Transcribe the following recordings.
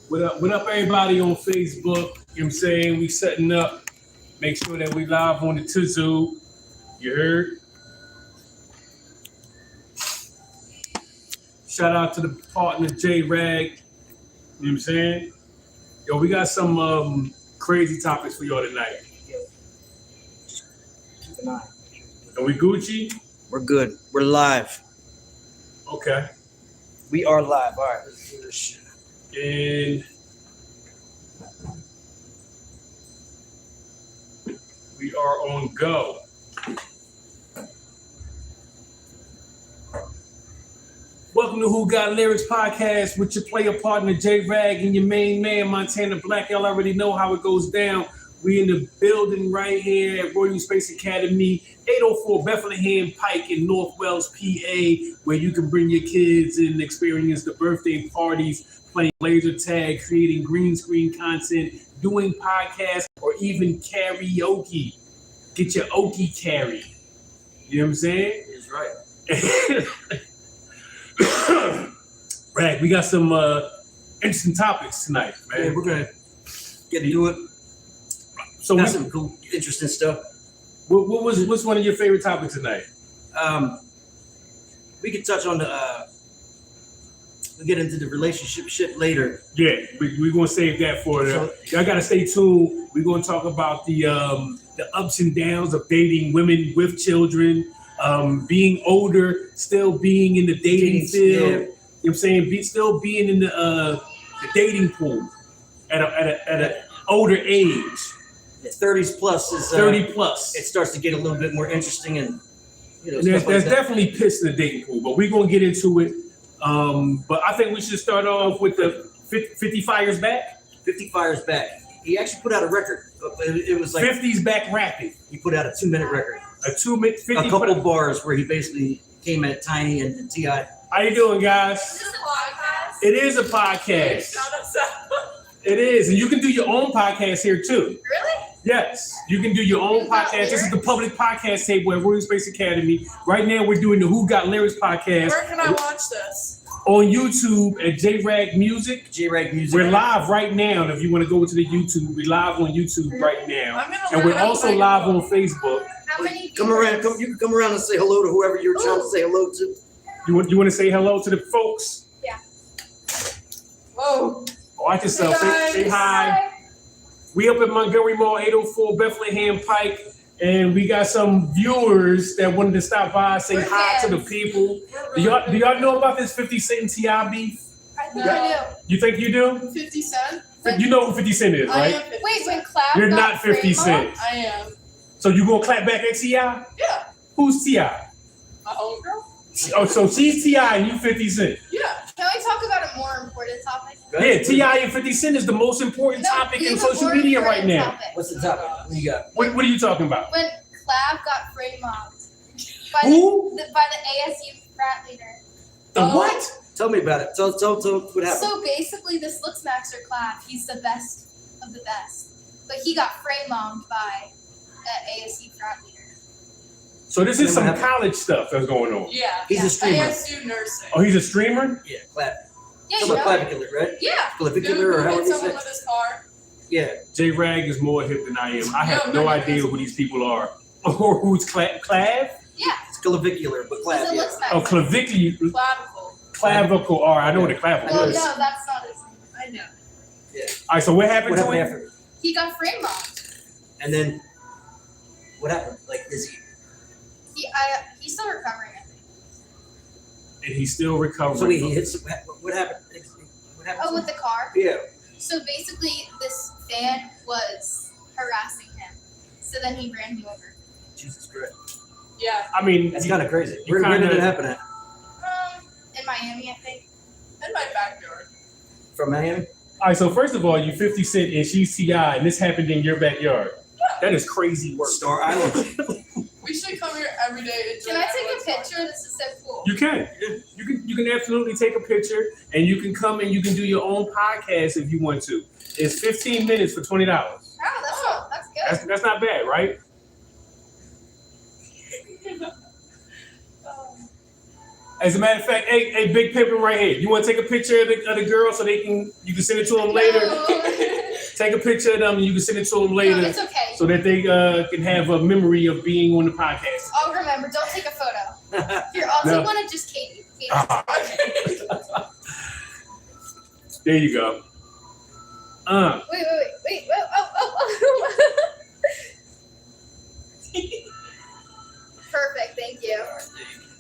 What up, everybody on Facebook? You know what I'm saying? We setting up. Make sure that we live on the Tizoo. You heard? Shout out to the partner, jRag. You know what I'm saying? Yo, we got some crazy topics for y'all tonight. Keep an eye. Are we Gucci? We're good. We're live. Okay. We are live. All right, let's do this shit. And we are on go. Welcome to Who Got Lyrics podcast with your player partner jRag and your main man Montana Blak. Y'all already know how it goes down. We in the building right here at Royal Space Academy, 804 Bethlehem Pike in North Wells, PA, where you can bring your kids and experience the birthday parties, playing laser tag, creating green screen content, doing podcasts, or even karaoke. Get your okie carry. You know what I'm saying? That's right. Rag, we got some interesting topics tonight, man. Yeah, we're gonna get into it. So got some cool, interesting stuff. What's one of your favorite topics tonight? We can touch on the. We'll get into the relationship shit later. Yeah, we're gonna save that for y'all gotta stay tuned. We're gonna talk about the ups and downs of dating women with children, being older, still being in the dating field. Yeah. You know what I'm saying? Still being in the dating pool at an older age. 30s plus is 30 plus. It starts to get a little bit more interesting, and There's stuff like that. definitely piss in the dating pool, but we're gonna get into it. But I think we should start off with the 50 Fires Back. 50 Fires Back. He actually put out a record. It was like 50's Back Rapping. he put out a 2-minute record. A 2-minute 50. A couple bars where he basically came at Tiny and T.I. How you doing, guys? Is this a podcast? It is a podcast. Shout us out. It is, and you can do your own podcast here too. Really? Yes, you can do your own podcast. This is the public podcast table at Royal Space Academy. Right now, we're doing the Who Got Lyrics podcast. Where can I watch this? On YouTube at jRagMusic. jRagMusic. We're live right now, and if you want to go to the YouTube, we're live on YouTube right now. I'm gonna And learn we're how to also play live Revolt. on Facebook. How many Come around. viewers? You can come around and say hello to whoever you're trying to say hello to. You want to say hello to the folks? Whoa. Watch yourself. Hey, Say guys. hi. We up at Montgomery Mall, 804 Bethlehem Pike, and we got some viewers that wanted to stop by, say We're hi to the fans. people. Do y'all know about this 50 Cent and T.I. beef? I think You think you do? I do. 50 Cent? You know who 50 Cent is, I right? am 50 Wait, when Cent. Clav You're got not 50 frame Cent. mogged? I am. So you gonna clap back at T.I.? Yeah. Who's T.I.? My homegirl? Oh, so she's T.I. and you 50 Cent. Yeah. Can we talk about a more important topic? Go ahead. Yeah, T.I. and 50 Cent is the most important topic in leave a social more media right important now. topic. What's the topic? What you got? What are you talking about? When Clav got frame mogged by Who? by the ASU frat leader. The Oh. what? Tell me about it. Tell what happened. So basically, this looks Maxer Clav. He's the best of the best, but he got frame mogged by an ASU frat leader. So this is Then some what happened? college stuff that's going on. Yeah. He's a streamer. ASU nursing. Oh, he's a streamer? Yeah, clap. Yeah, Talking you about know. clavicular, right? Yeah. Clavicular or Dude, however hit you someone say. with his car. Yeah. jRag is more hip than I am. I have No, no but idea who these people are. Or who's Clav? Yeah, It's clavicular, but because clav. it Yeah. looks Maxer. Oh, clavicular. Clavicle. Clavicle. All right, I know what a clavicle Well, is. no, All that's not his name. I know. right, so what happened What to happened him? after? He got frame mogged. And then what happened? Like, is he? He's still recovering. I think. And he's still recovering. So wait, he hits. What happened? What happened? Oh, to with him? the car. Yeah. So basically, this fan was harassing him. So then he ran me over. Jesus Christ. Yeah. I mean, That's kind of crazy. You Where did kinda- it happen at? In Miami, I think. In my backyard. From Miami? all right, so first of all, you 50 Cent and she's T.I. and this happened in your backyard. Yeah. That is crazy work. Star Island. We should come here every day. Enjoy Can I take a everyone's life. picture? This is so cool. You can. You can absolutely take a picture and you can come and you can do your own podcast if you want to. It's 15 minutes for $20. Oh, that's good. That's not bad, right? As a matter of fact, hey, Big Pimpin' right here. You want to take a picture of the girl so you can send it to them later? No. Take a picture of them and you can send it to them later. No, it's okay. So that they can have a memory of being on the podcast. I'll remember. Don't take a photo. Here, I'll No. take one of just Katie. There you go. Wait. Oh. Perfect. Thank you.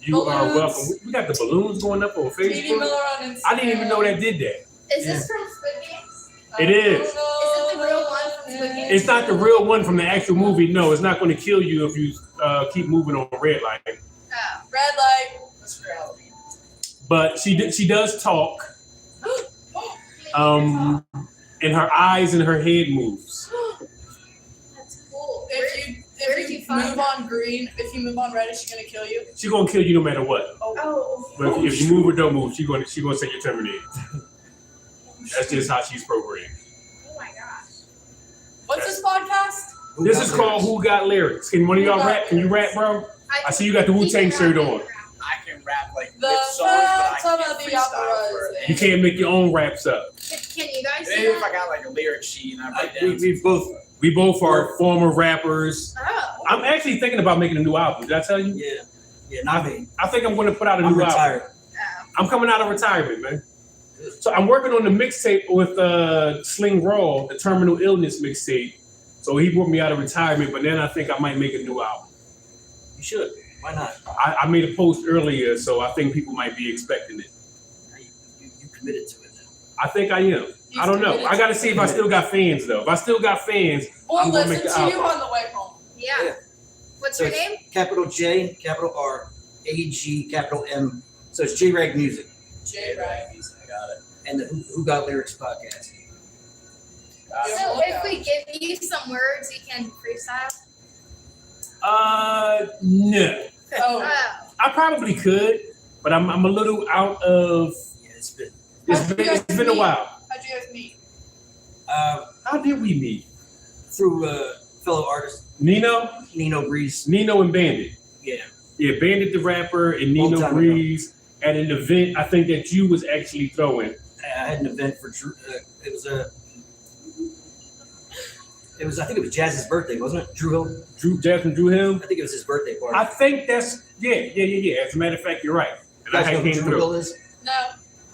You are Balloons. welcome. We got the balloons going up on Katie Facebook. Miller on Instagram. I didn't even know that did that. Is this from Squid Games? It is. Is it the real one from Squid Games? It's not the real one from the actual movie. No, it's not going to kill you if you keep moving on red light. Oh. Red light. That's reality. But she does talk. And her eyes and her head moves. That's cool. If you move on green, if you move on red, is she gonna kill you? She's gonna kill you no matter what. Oh. But if you move or don't move, she's gonna say you're terminated. That's just how she's programmed. Oh my gosh. What's this podcast? This is called Who Got Lyrics. Can one of y'all rap? Can you rap, bro? I see you got the Wu-Tang shirt on. I can rap like The with songs, but I Phantom can't of the freestyle for Opera. it. You can't make your own raps up. Can you guys Maybe do if I that? got like a lyric sheet and I write down. We both are former rappers. Oh. I'm actually thinking about making a new album. Did I tell you? Yeah, not me. I think I'm going to put out a I'm new retired. album. Oh. I'm coming out of retirement, man. So I'm working on the mixtape with Sling Raw, the terminal illness mixtape. So he brought me out of retirement, but then I think I might make a new album. You should. Why not? I made a post earlier, so I think people might be expecting it. You committed to it now. I think I am. I don't know. I got to see if I still got fans, though. If I still got fans, We'll I'm gonna listen make to the you album. on the way home. Yeah. What's So your it's name? Capital J, capital R, A-G, capital M. So it's jRagMusic. jRag. I got it. And the Who Got Lyrics podcast. So if we give you some words, you can freestyle. No. Oh, Oh. I probably could, but I'm a little out of. Yeah, It's been a while. how'd you guys meet? How did we meet? Through fellow artist Nino Nino Breeze. and Bandit. Yeah. Yeah, Bandit the rapper and Long Nino time Breeze at an event I think that you was actually throwing. I had an event for Drew. I think it was Jazz's birthday, wasn't it? Drew Hill. Jasmine Drew him. I think it was his birthday party. I think that's yeah. As a matter of fact, you're right. And You I guys know had who came Drew through. Hill is? No.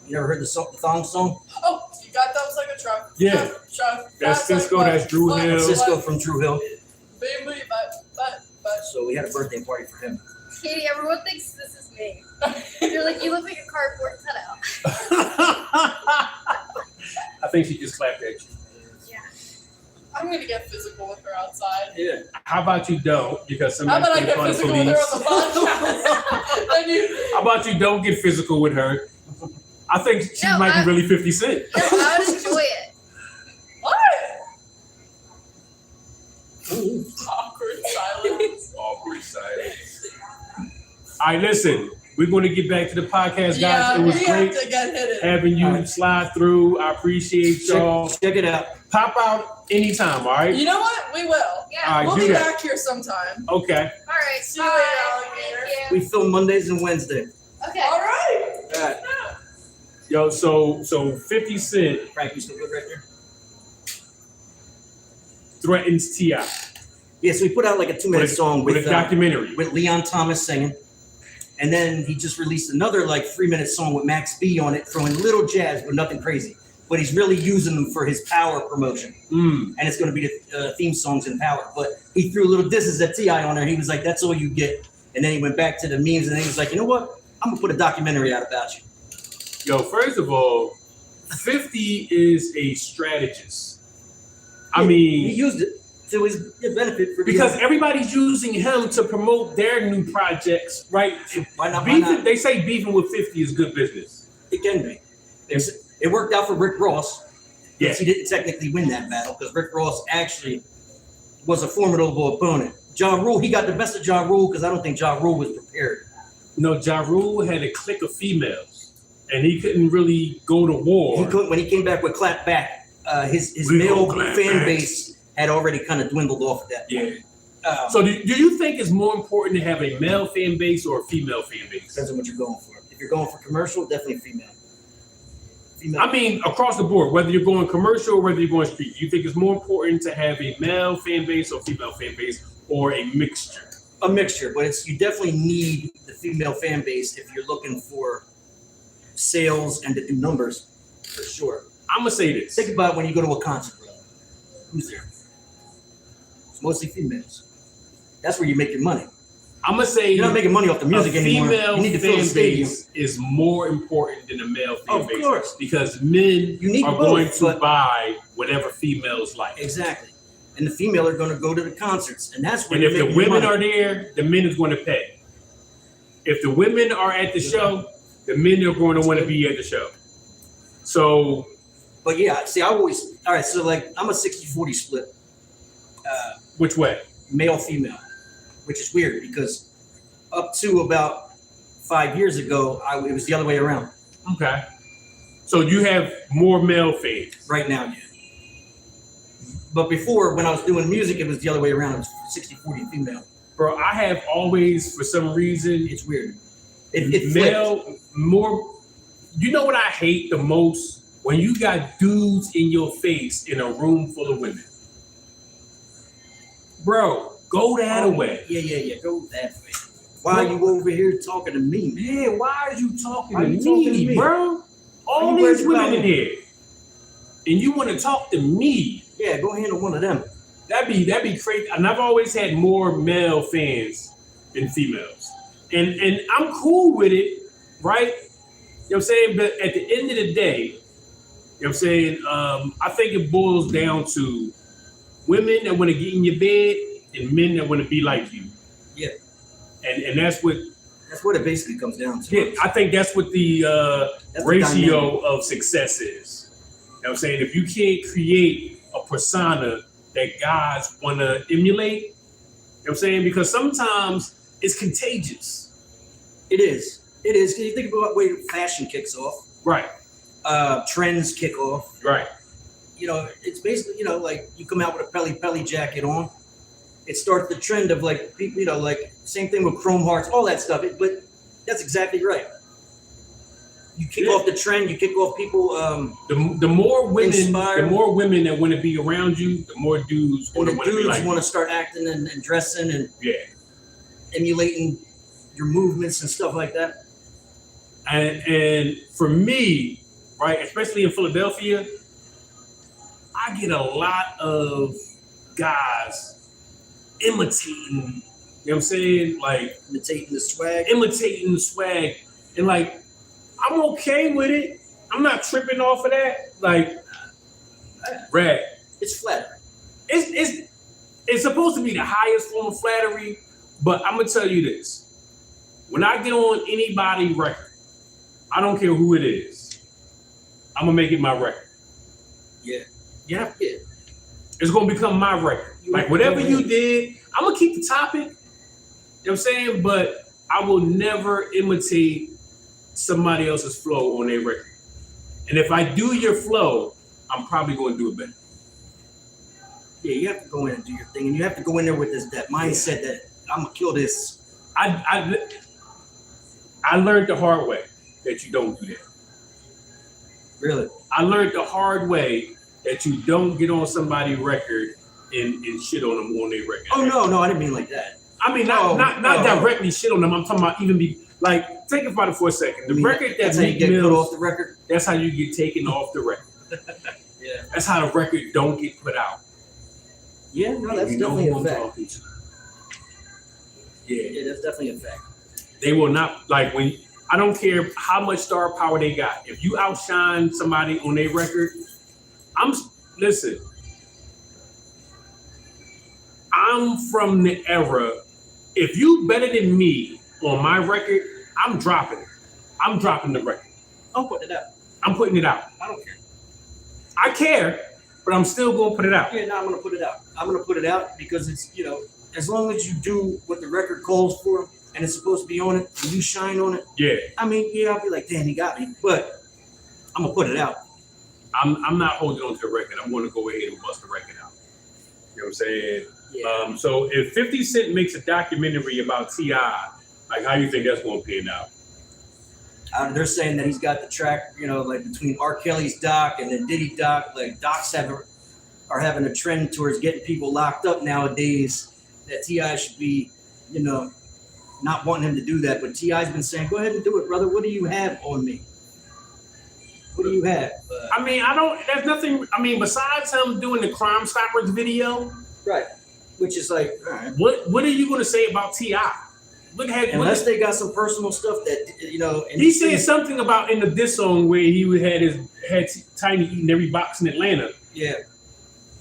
You never heard the thong song? Oh, you got thumbs like a truck. Yeah. Truck. That's Fast like Cisco, what? that's Drew What? Hill. Cisco from Drew Hill. Baby, but. So we had a birthday party for him. Katie, everyone thinks this is me. You're like, you look like a cardboard cutout. I think she just clapped at you. Yeah. I'm gonna get physical with her outside. Yeah. How about you don't? Because How somebody's about I gonna get call the physical with her police. on the podcast? Then you. How about you don't get physical with her? I think she No, might be really 50 Cent. No, I would enjoy it. What? Awkward silence. Awkward silence. All right, listen. We're going to get back to the podcast, guys. Yeah, It was we great have to get hit it. having you slide through. I appreciate y'all. Check it out. Pop out anytime, all right? You know what? We will. Yeah. All right, We'll do be that. back here sometime. Okay. All right. See you later, Bye. alligator. Thank We you. film Mondays and Wednesdays. Okay. All right. All right. Yo, so 50 Cent Frank, you still good right there? threatens T.I. Yeah, so we put out like a 2-minute song with with a documentary. with Leon Thomas singing. And then he just released another like 3-minute song with Max B on it, throwing little jazz, but nothing crazy. But he's really using them for his Power promotion. And it's going to be the theme songs in Power. But he threw little disses at T.I. on there. He was like, that's all you get. And then he went back to the memes and then he was like, you know what? I'm going to put a documentary out about you. Yo, first of all, 50 is a strategist. I mean, he used it to his benefit for because everybody's using him to promote their new projects, right? why not? Beefing, they say beefing with 50 is good business. It can be. It worked out for Rick Ross. Yeah. Yes, he didn't technically win that battle because Rick Ross actually was a formidable opponent. Ja Rule, he got the best of Ja Rule because I don't think Ja Rule was prepared. No, Ja Rule had a clique of females, and he couldn't really go to war. He couldn't, when he came back with Clap Back, his We male gonna clap fan back. base had already kind of dwindled off at that point. So do you think it's more important to have a male fan base or a female fan base? Depends on what you're going for. If you're going for commercial, definitely female. I mean, across the board, whether you're going commercial or whether you're going street, you think it's more important to have a male fan base or female fan base or a mixture? A mixture, but you definitely need the female fan base if you're looking for sales and to do numbers, for sure. I'm gonna say this. Think about when you go to a concert, bro. Who's there? It's mostly females. That's where you make your money. I'm gonna say you're not making money off the music anymore. Female You need to fill the fan stadium. base is more important than a male fan base. Of course, because men need are both, going to but- buy whatever females like. Exactly. And the female are going to go to the concerts, and that's where. And if you're the making your women money. are there, the men is going to pay. If the women are at the show, the men are going to want to be at the show. So, but yeah, see, all right. So like, I'm a 60-40 split. Which way? Male female, which is weird because up to about 5 years ago, it was the other way around. Okay. So you have more male fans right now, yeah. But before, when I was doing music, it was the other way around. It was 60-40 female. Bro, I have always, for some reason, it's weird. It male more. You know what I hate the most? When you got dudes in your face in a room full of women. Bro, go that way. Yeah. Go that way. Why are you over here talking to me, man? Yeah, why are you talking Why to you talking to me, me? bro? All you these worried women about in here, and you want to talk to me? Yeah, go handle one of them. That'd be crazy. And I've always had more male fans than females, and I'm cool with it, right? You know what I'm saying? But at the end of the day, you know what I'm saying? I think it boils down to women that want to get in your bed and men that want to be like you. Yeah. And that's what it basically comes down to. Yeah, I think that's what the That's the ratio of success is. You know what I'm saying? If you can't create a persona that guys want to emulate, you know what I'm saying? Because sometimes it's contagious. It is. It is. Because you think about the way fashion kicks off. Right. Trends kick off. Right. You know, it's basically, you know, like you come out with a Pelly jacket on. It starts the trend of like people, you know, like same thing with chrome hearts, all that stuff. But that's exactly right. You kick off the trend. You kick off people. The more women, inspired. the more women that want to be around you, the more dudes And want the to be dudes like want you. to start acting and dressing and Yeah. emulating your movements and stuff like that. And for me, right, especially in Philadelphia, I get a lot of guys imitating, you know what I'm saying? Like Imitating the swag. imitating the swag. And like, I'm okay with it. I'm not tripping off of that. Like, rag. It's flattering. It's supposed to be the highest form of flattery, but I'm gonna tell you this. When I get on anybody's record, I don't care who it is, I'm gonna make it my record. Yeah. It's gonna become my record. Like whatever you did, I'm gonna keep the topic, you know what I'm saying? But I will never imitate somebody else's flow on their record. And if I do your flow, I'm probably gonna do it better. Yeah, you have to go in and do your thing, and you have to go in there with that mindset that I'm gonna kill this. I learned the hard way that you don't do that. Really? I learned the hard way that you don't get on somebody's record and shit on them on their record. Oh no, I didn't mean like that. I mean, not directly shit on them. I'm talking about even be like, think about it for a second. The record that that's how you Meek get put Mills, off the record. that's how you get taken off the record. Yeah. That's how the record don't get put out. Yeah, no, that's You know definitely who a I'm fact. talking to. Yeah. Yeah, that's definitely a fact. They will not, like, when, I don't care how much star power they got. If you outshine somebody on their record, listen, I'm from the era, if you better than me on my record, I'm dropping it. I'm dropping the record. I'll put it out. I'm putting it out. I don't care. I care, but I'm still gonna put it out. Yeah, no, I'm gonna put it out. I'm gonna put it out because it's, you know, as long as you do what the record calls for and it's supposed to be on it and you shine on it. Yeah. I mean, yeah, I'll be like, damn, he got me. But I'm gonna put it out. I'm not holding on to the record. I'm gonna go ahead and bust the record out. You know what I'm saying? Yeah. So if 50 Cent makes a documentary about T.I., like, how you think that's gonna pan out? They're saying that he's got the track, like between R. Kelly's doc and then Diddy doc. Like docs are having a trend towards getting people locked up nowadays. That T.I. should be, not wanting him to do that. But T.I.'s been saying, "Go ahead and do it, brother. What do you have on me? What do you have?" There's nothing. Besides him doing the Crime Stoppers video, Right. Which is like, all right. What are you going to say about T.I.? Unless they got some personal stuff that And he said something about in the diss song where he had Tiny eating every box in Atlanta. Yeah.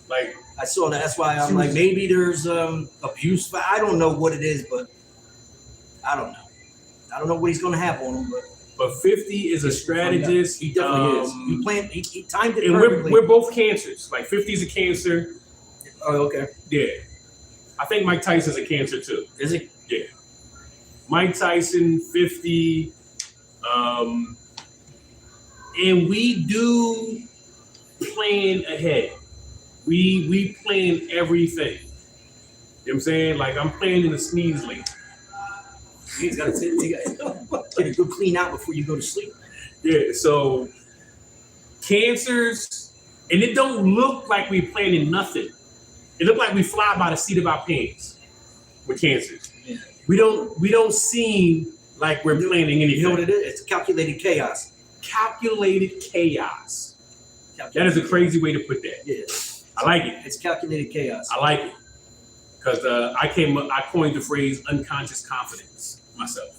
Like I saw that. That's why I'm like, maybe there's abuse. I don't know what it is, but I don't know. I don't know what he's going to have on him, but 50 is a strategist. He definitely is. He planned. He timed it and perfectly. we're both cancers. Like 50 is a cancer. Oh, okay. Yeah. I think Mike Tyson's a cancer too. Is he? Yeah. Mike Tyson, 50. And we do plan ahead. We plan everything. You know what I'm saying? Like I'm planning to sneeze late. He's got to get a good clean out before you go to sleep. Yeah, so cancers, and it don't look like we planning nothing. It look like we fly by the seat of our pants with cancers. Yeah. We don't seem like we're planning anything. You know what it is? It's calculated chaos. Calculated chaos. That is a crazy way to put that. Yeah. I like it. It's calculated chaos. I like it. Because I coined the phrase unconscious confidence myself.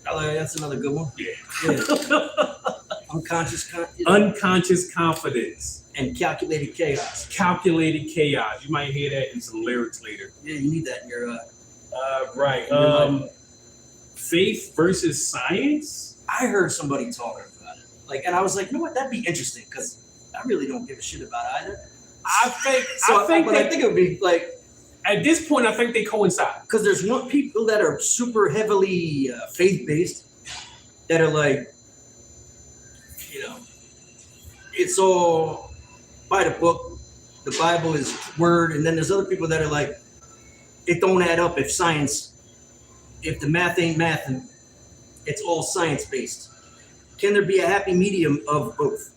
That's another good one. Yeah. Unconscious confidence. And calculated chaos. Calculated chaos. You might hear that in some lyrics later. Yeah, you need that in your right. Faith versus science? I heard somebody talking about it. And I was like, you know what, that'd be interesting because I really don't give a shit about either. I think it would be like, at this point, I think they coincide. Because there's people that are super heavily faith-based that are like, it's all by the book. The Bible is word. And then there's other people that are like, it don't add up if the math ain't math and it's all science-based. Can there be a happy medium of both?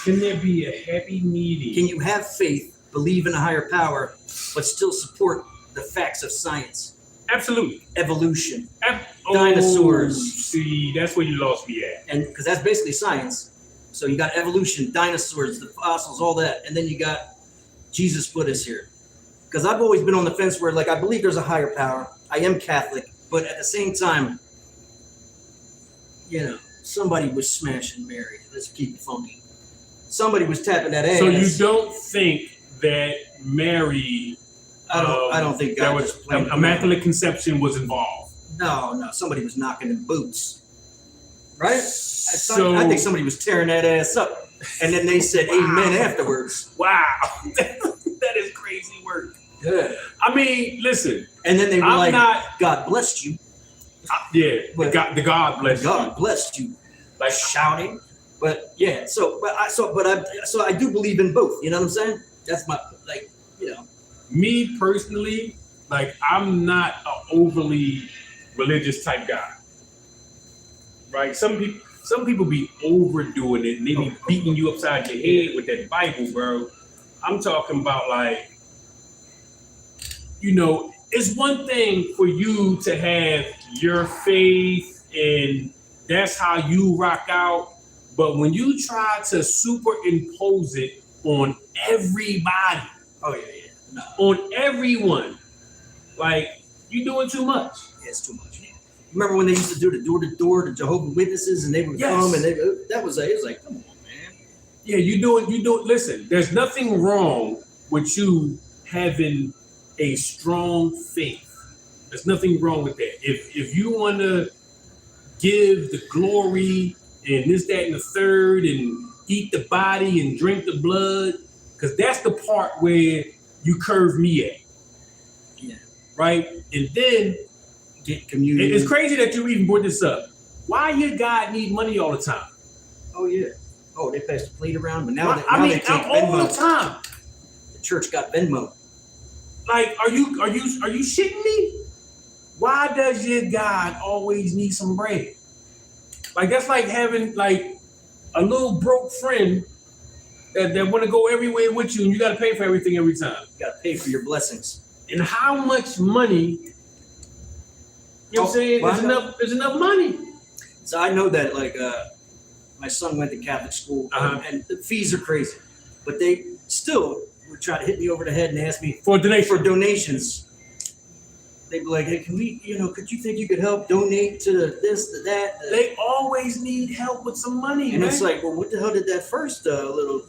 Can there be a happy medium? Can you have faith, believe in a higher power, but still support the facts of science? Absolutely. Evolution. Dinosaurs. See, that's where you lost me at. And because that's basically science. So you got evolution, dinosaurs, the fossils, all that. And then you got Jesus put us here. Because I've always been on the fence where, I believe there's a higher power. I am Catholic. But at the same time, somebody was smashing Mary. Let's keep it funky. Somebody was tapping that ass. So you don't think that Mary... I don't think God was playing. Immaculate Conception was involved. No. Somebody was knocking in boots. Right? So I think somebody was tearing that ass up. And then they said amen afterwards. Wow. That is crazy work. Yeah. Listen. And then they were God blessed you. The God blessed you. God blessed you. Like shouting. But yeah, I do believe in both. You know what I'm saying? That's my Me personally, I'm not an overly religious type guy. Right? Some people be overdoing it and they be beating you upside your head with that Bible, bro. I'm talking about it's one thing for you to have your faith and that's how you rock out. But when you try to superimpose it on everybody, no. On everyone, you're doing too much. Yeah, it's too much. Remember when they used to do the door-to-door to Jehovah's Witnesses and they would come and it was like, come on, man. Yeah, you doing. Listen, there's nothing wrong with you having a strong faith. There's nothing wrong with that. If you want to give the glory and this, that, and the third, and eat the body and drink the blood, because that's the part where you curve me at. Yeah. Right? And then get communion. It's crazy that you even brought this up. Why your God need money all the time? Oh yeah. Oh, they pass the plate around, but now they take Venmo. All the time. The church got Venmo. Are you shitting me? Why does your God always need some bread? Like that's like having like a little broke friend that want to go everywhere with you, and you got to pay for everything every time. You got to pay for your blessings. And how much money? You know what I'm saying? There's enough money. So I know that like my son went to Catholic school, and the fees are crazy, but they still would try to hit me over the head and ask me For donations. They'd be like, "Hey, can we? Could you think you could help donate to this, to that?" They always need help with some money, And man. it's like, well, what the hell did that first little,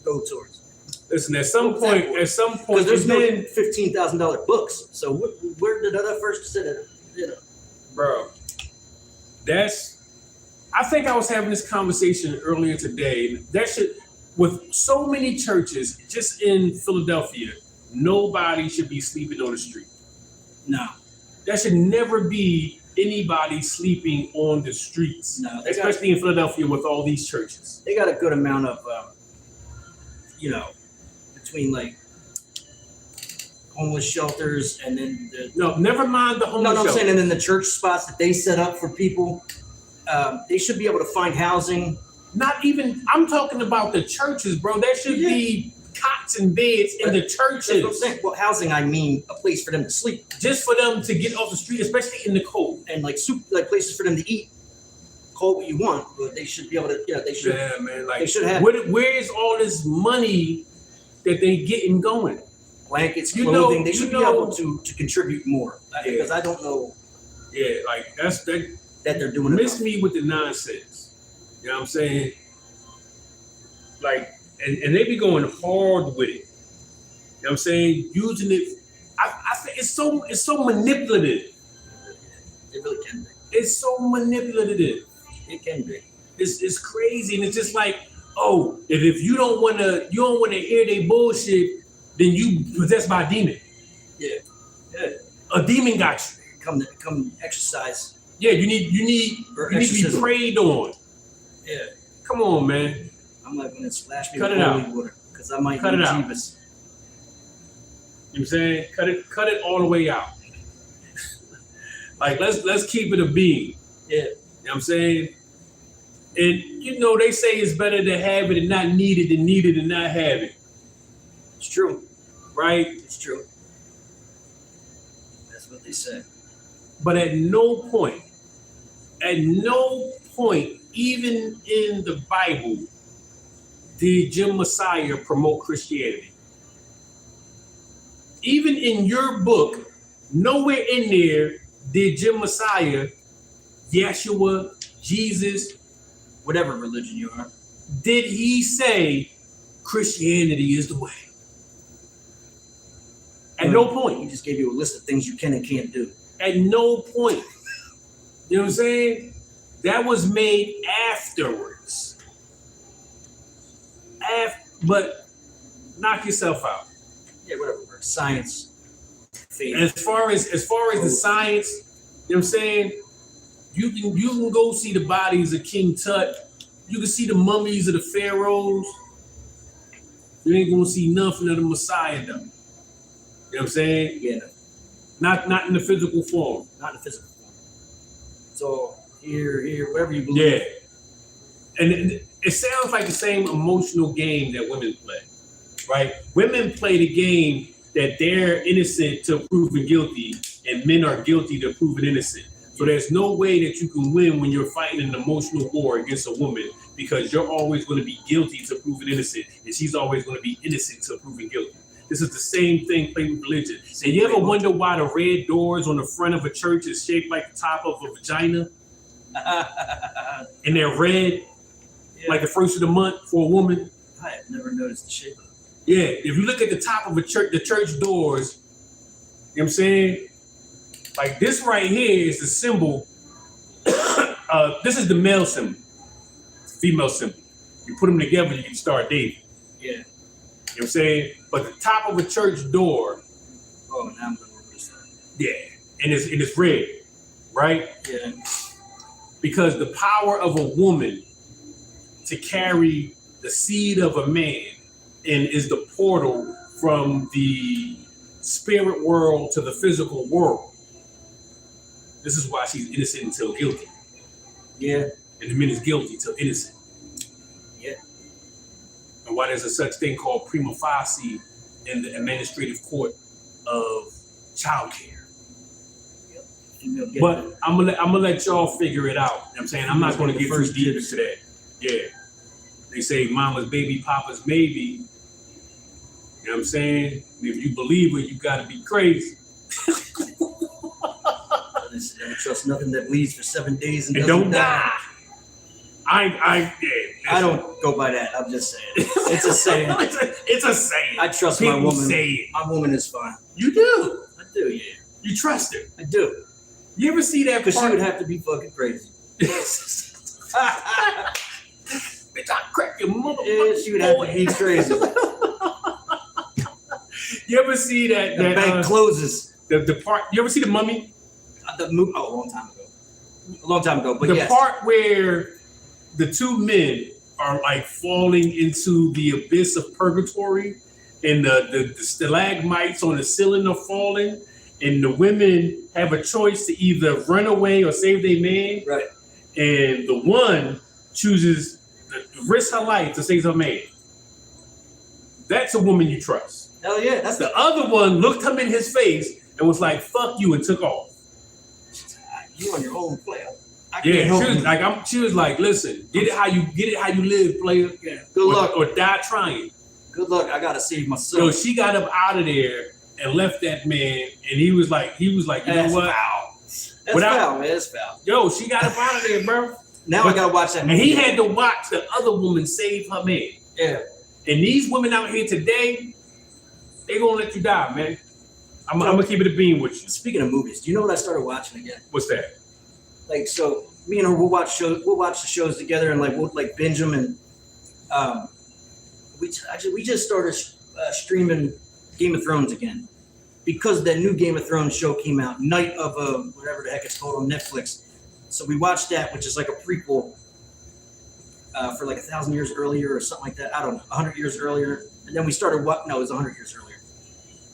go towards? Listen, at some point, Because there's no then, $15,000 books. So where did that first sit at? bro, I think I was having this conversation earlier today. That should, with so many churches just in Philadelphia, nobody should be sleeping on the street. No. That should never be anybody sleeping on the streets, No, especially in Philadelphia with all these churches. They got a good amount of, between like homeless shelters and then No, never mind the homeless I'm shelter. saying, and then the church spots that they set up for people, they should be able to find housing. Not even, I'm talking about the churches, bro. There should be cots and beds in the That's what I'm churches saying. Well, housing, I mean, a place for them to sleep just for them to get off the street, especially in the cold. and like places for them to eat. Call what you want, but they should be able to. They should. Yeah, man. Like, They should have where's all this money that they getting going? blankets, You clothing. know- They should you be know- able to contribute more because I don't know Yeah, like that that they're doing miss enough. me with the nonsense. You know what I'm saying? Like, and they be going hard with it. You know what I'm saying? Using it. I think it's so manipulative. It really can be. It's so manipulative. It can be. It's crazy, and it's just like, oh, if you don't wanna hear they bullshit, then you possessed by a demon. Yeah. A demon got you. Come exercise. Yeah, you need to be exorcism. prayed on. Yeah. Come on, man. I'm not gonna splash me Cut with it holy out. water because I might Cut need it out. Jeebus. You know what I'm saying? Cut it all the way out. Like let's keep it a being. Yeah. You know what I'm saying? And they say it's better to have it and not need it than need it and not have it. It's true. Right? It's true. That's what they say. But at no point, even in the Bible, did your Messiah promote Christianity. Even in your book, nowhere in there did your Messiah, Yeshua, Jesus, Whatever religion you are. did he say Christianity is the way? At no point. He just gave you a list of things you can and can't do. At no point. You know what I'm saying? That was made afterwards. But knock yourself out. Yeah, whatever works. Science. Faith. As far as the science, you know what I'm saying? You can go see the bodies of King Tut. You can see the mummies of the pharaohs. You ain't gonna see nothing of the Messiah though. You know what I'm saying? Yeah. Not in the physical form. Not in the physical form. So here, whatever you believe. Yeah. And it sounds like the same emotional game that women play, right? Women play the game that they're innocent till proven guilty, and men are guilty till proven innocent. So there's no way that you can win when you're fighting an emotional war against a woman, because you're always going to be guilty till proven innocent, and she's always going to be innocent till proven guilty. This is the same thing played with religion. And you ever wonder why the red doors on the front of a church is shaped like the top of a vagina? And they're red, like the first of the month for a woman? I have never noticed the shape of it. Yeah, if you look at the top of a church, the church doors, you know what I'm saying? Like this right here is the symbol. This is the male symbol, female symbol. You put them together, you can start dating. Yeah. You know what I'm saying? But the top of a church door, Oh, now I'm gonna notice that. yeah, and it's red, right? Yeah. Because the power of a woman to carry the seed of a man and is the portal from the spirit world to the physical world. This is why she's innocent until guilty. Yeah. And the man is guilty till innocent. Yeah. And why there's a such thing called prima facie in the administrative court of child care. But I'm gonna let y'all figure it out. You know what I'm saying? I'm not gonna get too deep into that. Yeah. They say mama's baby, papa's maybe. You know what I'm saying? If you believe it, you gotta be crazy. Never trust nothing that bleeds for 7 days and don't doesn't die. I don't go by that. I'm just saying. It's a saying. it's a saying. I trust People my woman. Say it. My woman is fine. You do. I do, yeah. You trust her. I do. You ever see that? Because she would have to be fucking crazy. Bitch, I crack your mother. Yeah, she would have to be crazy. You ever see that? The bank closes. The part. You ever see the Mummy? A long time ago. A long time ago, but the yes. part where the two men are like falling into the abyss of purgatory, and the stalagmites on the ceiling are falling, and the women have a choice to either run away or save their man. Right. And the one chooses to risk her life to save her man. That's a woman you trust. Hell yeah. That's The other one looked him in his face and was like, "Fuck you," and took off. You on your own player. She was like, "Listen, get it how you live, player. Yeah. Good luck. Or die trying." Good luck. I gotta save myself. So she got up out of there and left that man, and he was like, you That's know what? Foul. That's foul, man. That's foul. Yo, she got up out of there, bro. Now I gotta watch that movie. And he had to watch the other woman save her man. Yeah. And these women out here today, they gonna let you die, man. I'm gonna keep it a beam with you. Speaking of movies, do you know what I started watching again? What's that? Like, so me and her, we'll watch the shows together, and we'll binge them, and we just started streaming Game of Thrones again because that new Game of Thrones show came out, Night of whatever the heck it's called on Netflix. So we watched that, which is like a prequel for like 1,000 years earlier or something like that. I don't know, 100 years earlier. And then we started it was 100 years earlier.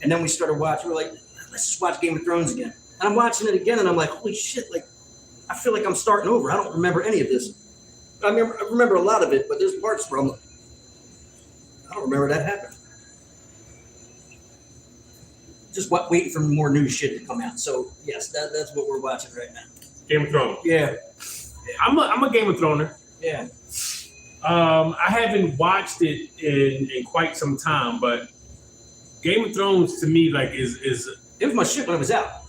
And then we started watching. We're like, let's just watch Game of Thrones again. And I'm watching it again, and I'm like, holy shit! Like, I feel like I'm starting over. I don't remember any of this. I remember a lot of it, but there's parts where I'm like, I don't remember that happened. Just waiting for more new shit to come out. So yes, that's what we're watching right now. Game of Thrones. Yeah. I'm a Game of Throner. Yeah. I haven't watched it in quite some time, but Game of Thrones to me is it was my shit when it was out.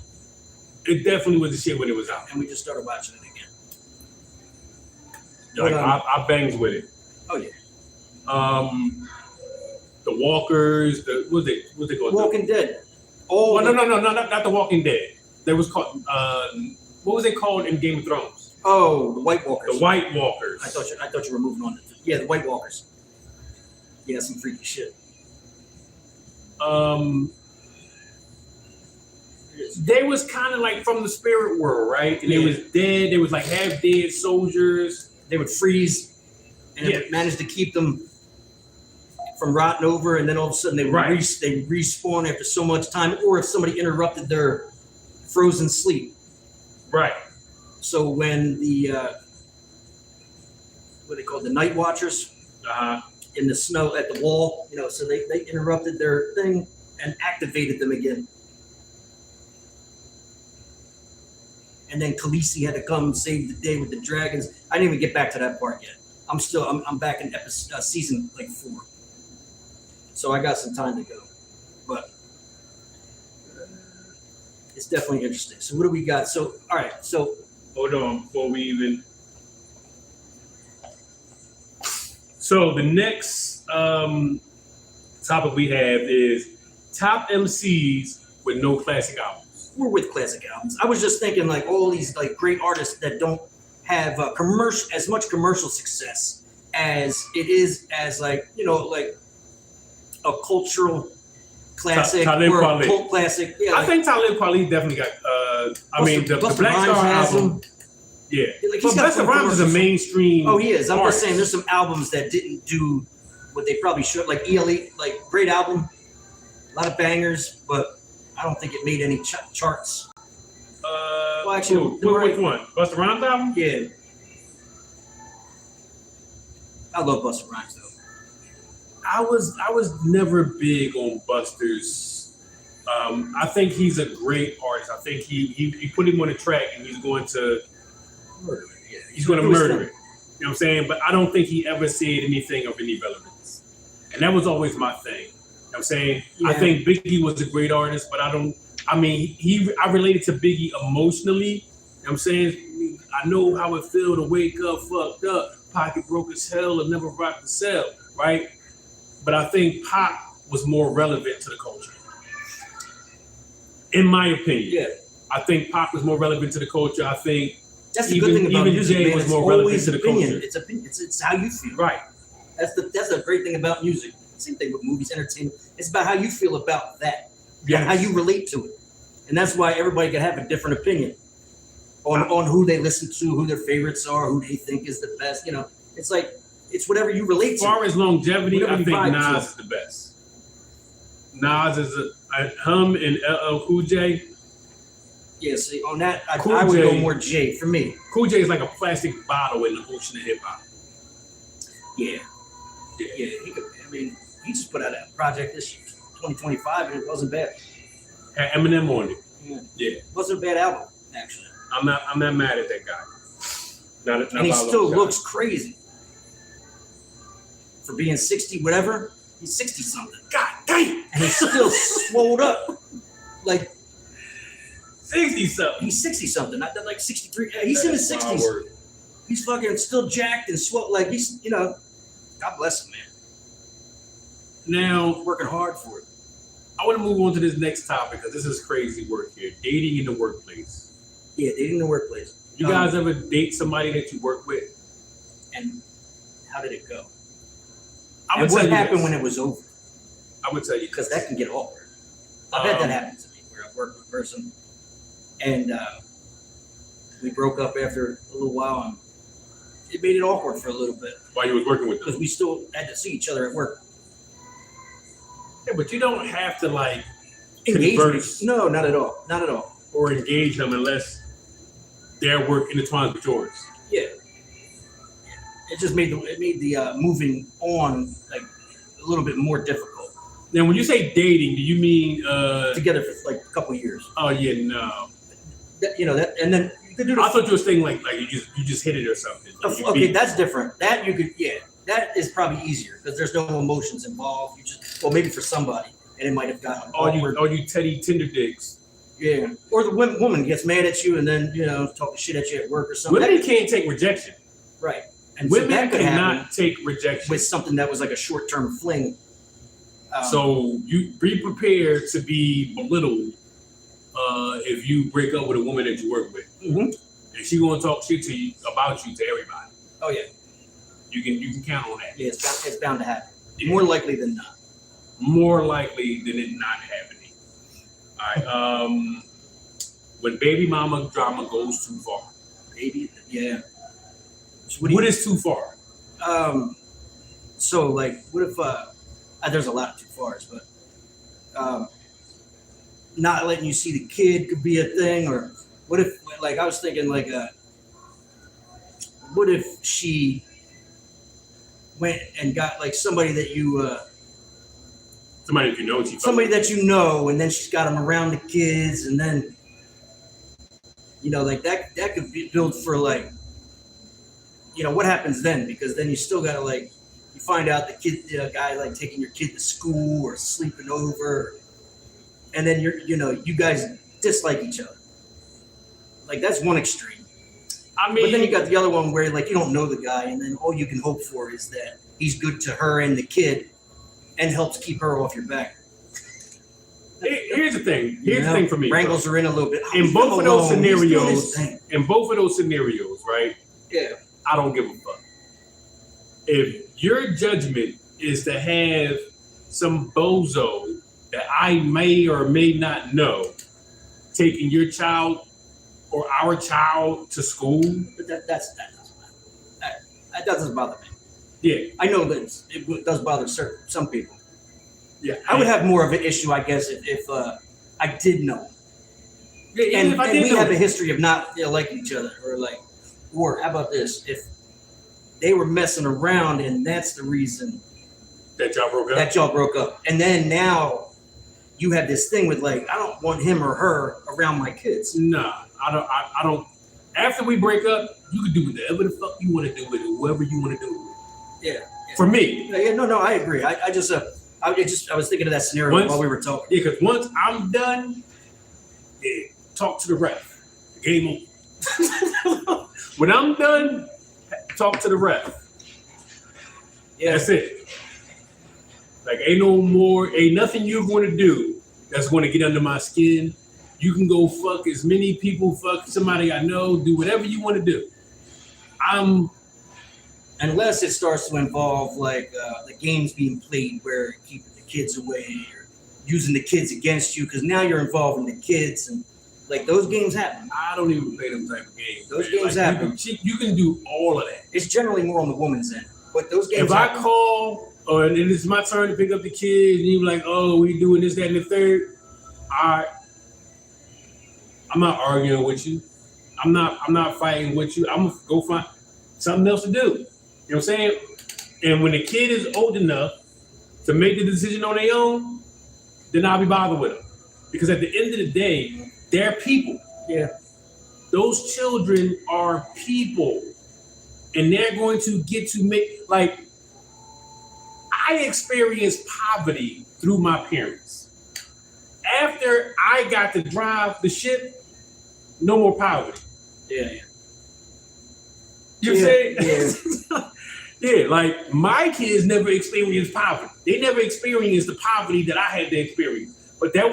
It definitely was the shit when it was out. And we just started watching it again. Like I bangs with it. Oh yeah. The Walkers, what's they called? Walking Dead. Oh no, not the Walking Dead. That was called what was it called in Game of Thrones? Oh, the White Walkers. The White Walkers. I thought you were moving on. Yeah, the White Walkers. Yeah, some freaky shit. They was kind of like from the spirit world, right? And they was dead. They was like half dead soldiers. They would freeze, and it managed to keep them from rotting over. And then all of a sudden they respawn after so much time, or if somebody interrupted their frozen sleep. Right. So when the what they call the Night Watchers in the snow at the wall, so they interrupted their thing and activated them again. And then Khaleesi had to come save the day with the dragons. I didn't even get back to that part yet. I'm back in season 4. So I got some time to go. But it's definitely interesting. So what do we got? So, all right. So hold on before we even. So the next topic we have is top MCs with no classic albums. We're with classic albums. I was just thinking like all these like great artists that don't have as much commercial success as it is as like a cultural classic or a cult classic. Yeah, I think Talib Kweli definitely got. The Black Star album. Yeah, like but Busta Rhymes is a mainstream. Oh, he is. I'm artist. just saying, there's some albums that didn't do what they probably should. Like ELE, like great album, a lot of bangers, but I don't think it made any charts. Well, actually, which one? Busta Rhymes album? Yeah. I love Busta Rhymes though. I was never big on Buster's. I think he's a great artist. I think he put him on a track and he's going to Murder it. Yeah, he's going to murder it. You know what I'm saying? But I don't think he ever said anything of any relevance. And that was always my thing. You know what I'm saying? Yeah. I think Biggie was a great artist, but I related to Biggie emotionally. You know what I'm saying? I know how it feel to wake up fucked up, pocket broke as hell, and never rock the cell, right? But I think Pop was more relevant to the culture. In my opinion. Yeah. I think Pop was more relevant to the culture. I think that's the good thing about music, Jay man. was It's more relevant always to the opinion. culture. It's opinion. It's how you feel. Right. That's the great thing about music. Same thing with movies, entertainment. It's about how you feel about that. Yes. How you relate to it. And that's why everybody can have a different opinion on who they listen to, who their favorites are, who they think is the best. You know, it's like it's whatever you relate to. As far as longevity, Whatever I you think vibe to. Nas is the best. Nas is him and LL Cool J. Yeah, see, on that, I Cool would go J. more J for me. Cool J is like a plastic bottle in the ocean of hip hop. Yeah. Yeah. He just put out a project this year, 2025, and it wasn't bad. Had Eminem on it. Yeah. It wasn't a bad album, actually. I'm not mad at that guy. Not And he about still guy. looks crazy. For being 60, whatever, he's 60 something. God damn. And he's still swole up. Like, 60 something. he's 60 something, not that like 63. Yeah, he's in his That's my 60s. word. He's fucking still jacked and swole. Like, he's, God bless him, man. Now, He's working hard for it. I want to move on to this next topic because this is crazy work here. Dating in the workplace. Yeah, dating in the workplace. You guys ever date somebody that you work with? And how did it go? I And would what tell you happened this. when it was over? I would tell you Because that can get awkward. I've had that happen to me where I worked with a person and we broke up after a little while and it made it awkward for a little bit while you was working with them. because we still had to see each other at work. Yeah, but you don't have to like Engage converse me? No, not at all. Not at all. or engage them unless their work intertwines with yours. Yeah. It just made the moving on like a little bit more difficult. Now, when you say dating, do you mean Together for like a couple years. Oh yeah, no. That, and then you could do the I thought you were saying like you just hit it or something. Like you okay, beat. that's different. That you could, that is probably easier because there's no emotions involved. You just, maybe for somebody, and it might have gotten awkward. all you Teddy Tinder dicks. Yeah, or the woman gets mad at you and then talking shit at you at work or something. Women can't take rejection. Right, and so Women that could happen cannot take rejection. with something that was like a short-term fling. So you be prepared to be belittled if you break up with a woman that you work with, Mhm. and she gonna talk shit to you about you to everybody. Oh yeah, You can count on that. yeah, it's bound to happen. Yeah. More likely than not. More likely than it not happening. All right. When baby mama drama goes too far. Maybe, yeah. So What is too far? So like, what if there's a lot of too fars, but not letting you see the kid could be a thing, or what if, like, I was thinking like, what if she went and got like somebody that you Somebody that you know. somebody that you know, and then she's got them around the kids, and then like that could be built for like, what happens then? Because then you still gotta like, you find out the kid, guy like taking your kid to school or sleeping over, and then you guys dislike each other. Like that's one extreme. I mean, But then you got the other one where like you don't know the guy, and then all you can hope for is that he's good to her and the kid, and helps keep her off your back. here's the thing. Here's the thing for me. Wrangles are in a little bit. In both of those scenarios, scenarios, right? yeah. I don't give a fuck. If your judgment is to have some bozo that I may or may not know taking your child or our child to school, But that doesn't matter. That doesn't bother me. yeah, I know that it does bother some people. yeah. I would have more of an issue, I guess, if I did know. Yeah, And, if I and did we know. have a history of not liking each other, or how about this? If they were messing around, and that's the reason That y'all broke up. that y'all broke up. And then now you have this thing with like, I don't want him or her around my kids. Nah, I don't. After we break up, you can do whatever the fuck you want to do with it, whoever you want to do it with. Yeah. For me. Yeah, no, I agree. I was thinking of that scenario while we were talking. Yeah, because once I'm done, yeah, talk to the ref. Game over. When I'm done, talk to the ref. Yeah. That's it. Like, ain't nothing you're going to do that's going to get under my skin. You can go fuck as many people, fuck somebody I know, do whatever you want to do. Unless it starts to involve like the games being played where keeping the kids away or using the kids against you, because now you're involving the kids, and like those games happen. I don't even play them type of games. Those man. games like, happen. You can do all of that. It's generally more on the woman's end, but those games. If I call, or and it's my turn to pick up the kids, and you're like, "Oh, we doing this, that, and the third," I'm not arguing with you. I'm not fighting with you. I'm gonna go find something else to do. You know what I'm saying? And when the kid is old enough to make the decision on their own, then I'll be bothered with them. Because at the end of the day, they're people. Yeah. Those children are people. And they're going to get to make, like, I experienced poverty through my parents. After I got to drive the ship, no more poverty. Yeah. You know what I'm Yeah. saying? Yeah, like my kids never experienced poverty. They never experienced the poverty that I had to experience. But that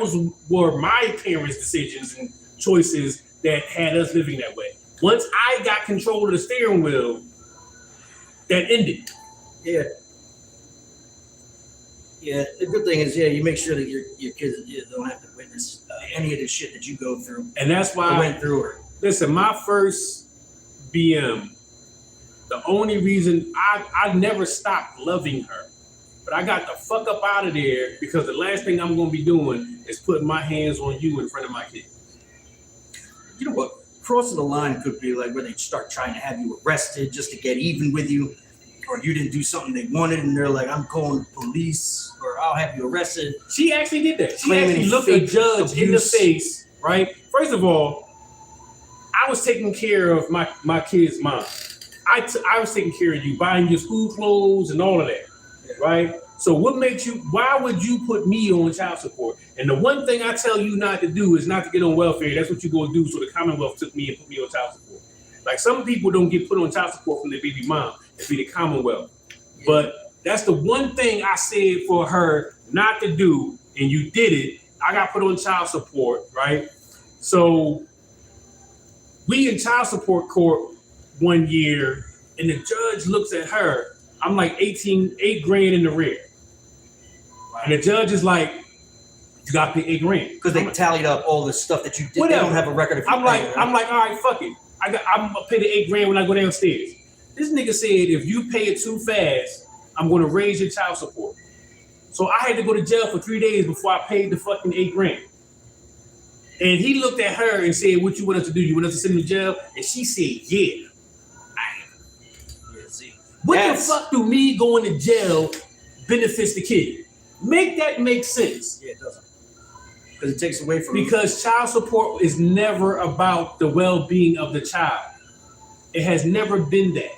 were my parents' decisions and choices that had us living that way. Once I got control of the steering wheel, that ended. Yeah. Yeah. The good thing is, you make sure that your kids don't have to witness any of the shit that you go through. And that's why I went through her. Listen, my first BM, the only reason I never stopped loving her, but I got the fuck up out of there because the last thing I'm going to be doing is putting my hands on you in front of my kids. You know what? Crossing the line could be like where they start trying to have you arrested just to get even with you, or you didn't do something they wanted and they're like, I'm calling the police, or I'll have you arrested. She actually did that. She Claiming actually looked a fake judge in the abuse. face, right? First of all, I was taking care of my kid's mom. I was taking care of you, buying your school clothes and all of that, right? So why would you put me on child support? And the one thing I tell you not to do is not to get on welfare. That's what you're going to do. So the Commonwealth took me and put me on child support. Like some people don't get put on child support from their baby mom. It'd be the Commonwealth. Yeah. But that's the one thing I said for her not to do, and you did it. I got put on child support, right? So we in child support court one year, and the judge looks at her. I'm like $8 grand in the rear. And the judge is like, you got to pay $8 grand. Because they tallied up all the stuff that you did. Whatever. They don't have a record of you I'm like, paying, all right, fuck it. I'm gonna pay the $8 grand when I go downstairs. This nigga said, if you pay it too fast, I'm gonna raise your child support. So I had to go to jail for 3 days before I paid the fucking $8 grand. And he looked at her and said, what you want us to do? You want us to send him to jail? And she said, yeah. What the fuck do me going to jail benefits the kid? Make that make sense. Yeah, it doesn't. Because it takes away from Because child support is never about the well-being of the child. It has never been that.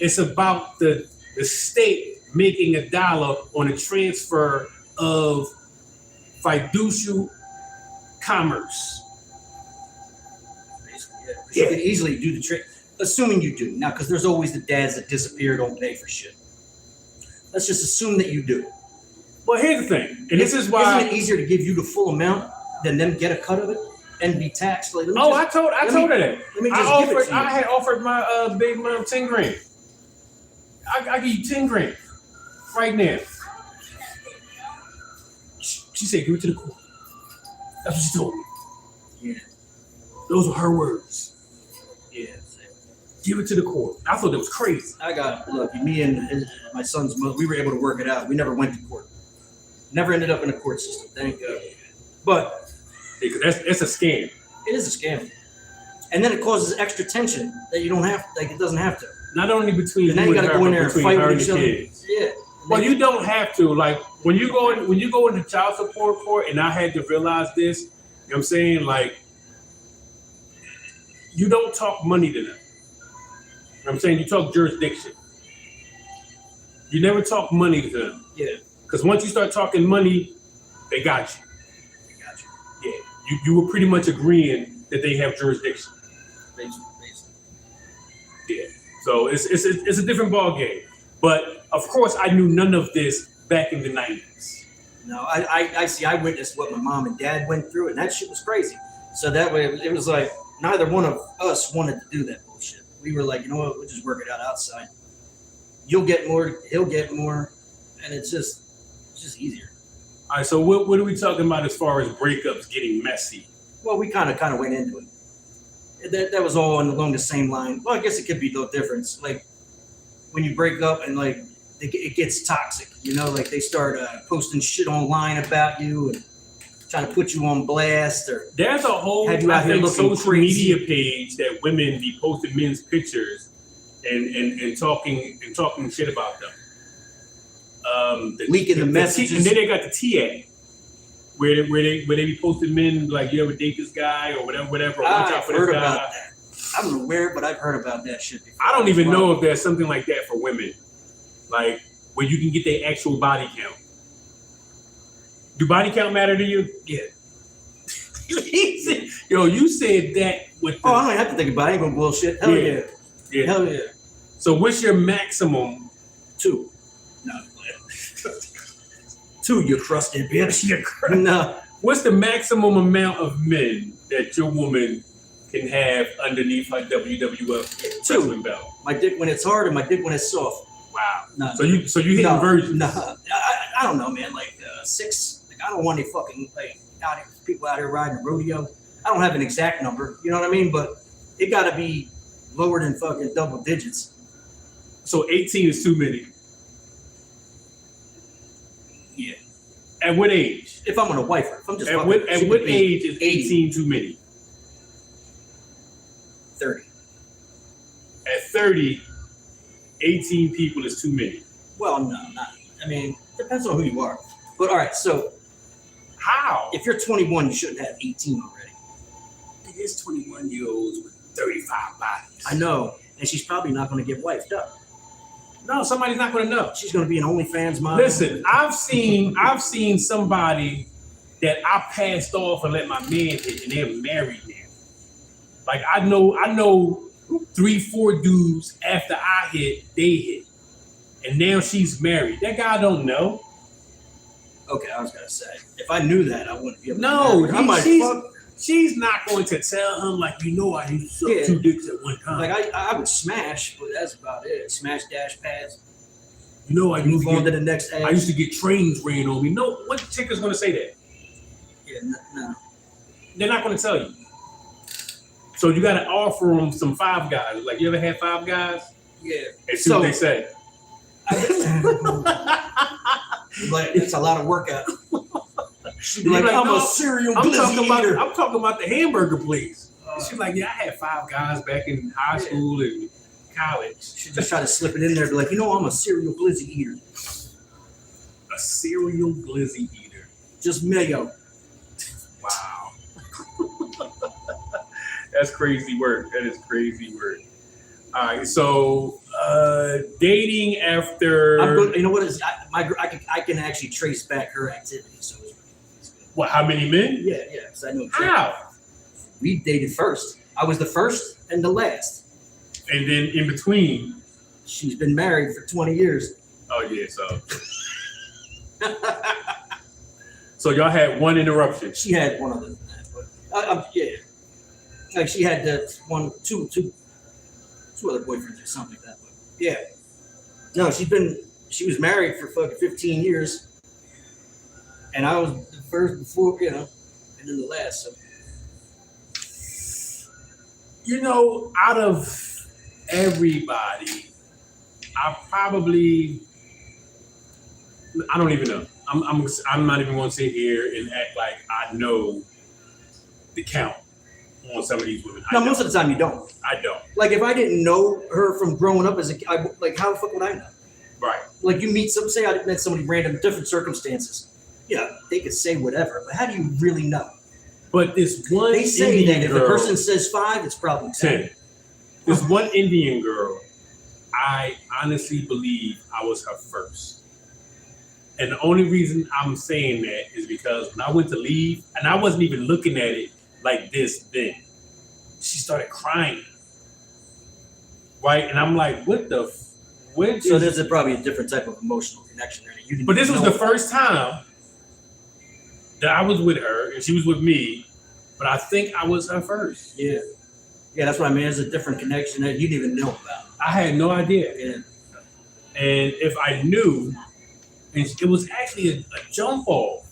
It's about the state making $1 on a transfer of fiducial commerce. Yeah. You can easily do the trick. Assuming you do. Now, because there's always the dads that disappear, don't pay for shit. Let's just assume that you do. Well, here's the thing, and this is why. Isn't it easier to give you the full amount than them get a cut of it and be taxed? Like, I told her that. Let me just give it to you. I had offered my baby mom 10 grand. I give you 10 grand right now. She said, give it to the court. That's what she told me. Yeah. Those were her words. Yeah. Give it to the court. I thought that was crazy. Look, me and my son's mother, we were able to work it out. We never went to court. Never ended up in a court system, thank God. But that's a scam. It is a scam. And then it causes extra tension that you don't have, like it doesn't have to. Not only between And then you you and gotta her, go in but there and between fight her with and each the other. kids. Yeah. Well, you don't have to. Like when you go into child support court, and I had to realize this. You know what I'm saying? Like, you don't talk money to them. You know what I'm saying? You talk jurisdiction. You never talk money to them. Yeah. Because once you start talking money, they got you. I got you. Yeah. You were pretty much agreeing that they have jurisdiction. Basically. Yeah. So it's a different ball game. But of course, I knew none of this back in the 90s. No, I see. I witnessed what my mom and dad went through, and that shit was crazy. So that way, it was like neither one of us wanted to do that bullshit. We were like, you know what, we'll just work it out outside. You'll get more, he'll get more, and it's just easier. All right. So what are we talking about as far as breakups getting messy? Well, we kind of went into it. That was all along the same line. Well, I guess it could be no difference. Like when you break up and like it gets toxic, you know, like they start posting shit online about you and trying to put you on blast, or there's a whole have you out here looking social crazy media page that women be posting men's pictures and talking shit about them. Leaking the messages. And then they got the TA where they be posting men like, you ever date this guy or whatever. Or watch out I've for heard this guy. about that. I'm aware, but I've heard about that shit before. I don't even know if there's something like that for women, like where you can get their actual body count. Do body count matter to you? Yeah. Yo, you said that with the, Oh, I don't even have to think about it. I ain't gonna bullshit. Hell yeah. Yeah. Hell yeah. So what's your maximum? 2. No. 2, you crusted bitch. No. What's the maximum amount of men that your woman can have underneath her WWF 2. wrestling belt? My dick when it's hard and my dick when it's soft. Wow. No. So you hitting virgins? No. I don't know, man. Like 6. Like I don't want any fucking like out here, people out here riding a rodeo. I don't have an exact number. You know what I mean? But it got to be lower than fucking double digits. So 18 is too many. Yeah. At what age? If I'm gonna wife her, if I'm just At fucking what her, she could be age is 18 too many? 30. At 30, 18 people is too many. Well, no, not. I mean, depends on who you are. But all right, so How? if you're 21, you shouldn't have 18 already. There's 21-year-olds with 35 bodies. I know, and she's probably not going to get wifed up. No, somebody's not going to know. She's going to be an OnlyFans model. Listen, I've seen somebody that I passed off and let my man hit, and they're married now. Like I know 3-4 dudes after I hit, they hit, and now she's married. That guy don't know. Okay, I was gonna say if I knew that, I wouldn't be able. No, to I'm like, fuck. she's not going to tell him like, you know, I used to suck 2 dicks at one time. Like I would smash, but that's about it. Smash dash pass. You know, I used Move on to to the next. I used to get trains ran on me. No, what chick is going to say that? Yeah, no. They're not going to tell you. So you got to offer them some 5 guys. Like, you ever had 5 guys? Yeah. And see what they say. Like it's a lot of workout. She'd be You're like, I'm no, a serial I'm glizzy eater. I'm talking about the hamburger place. She's like, yeah, I had 5 guys back in high school and college. She just try to slip it in there, be like, you know, I'm a serial glizzy eater. A serial glizzy eater. Just mayo. Wow. That's crazy work. That is crazy work. All right, so dating after. I'm good. You know what is? I can actually trace back her activity. So it's good. What? How many men? Yeah. Because I know exactly. How? We dated first. I was the first and the last. And then in between. She's been married for 20 years. Oh yeah, so. So y'all had 1 interruption. She had one other than that, but yeah. Like she had two other boyfriends or something like that. But yeah. No, she was married for fucking 15 years. And I was the first before, you know, and then the last. So. You know, out of everybody, I don't even know. I'm not even going to sit here and act like I know the count. on some of these women. No, most of the time you don't. I don't. Like if I didn't know her from growing up as a kid, like how the fuck would I know? Right. Like you meet some, say I met somebody random, different circumstances. Yeah, they could say whatever, but how do you really know? But this one They say Indian that if girl, a person says 5, it's probably 10. This one Indian girl, I honestly believe I was her first. And the only reason I'm saying that is because when I went to leave, and I wasn't even looking at it like this then, she started crying. Right? And I'm like, what the So there's probably a different type of emotional connection there. That you didn't But this was know the first time that I was with her and she was with me, but I think I was her first. Yeah. Yeah, that's what I mean. There's a different connection that you didn't even know about. I had no idea. Yeah. And if I knew, and it was actually a jump off.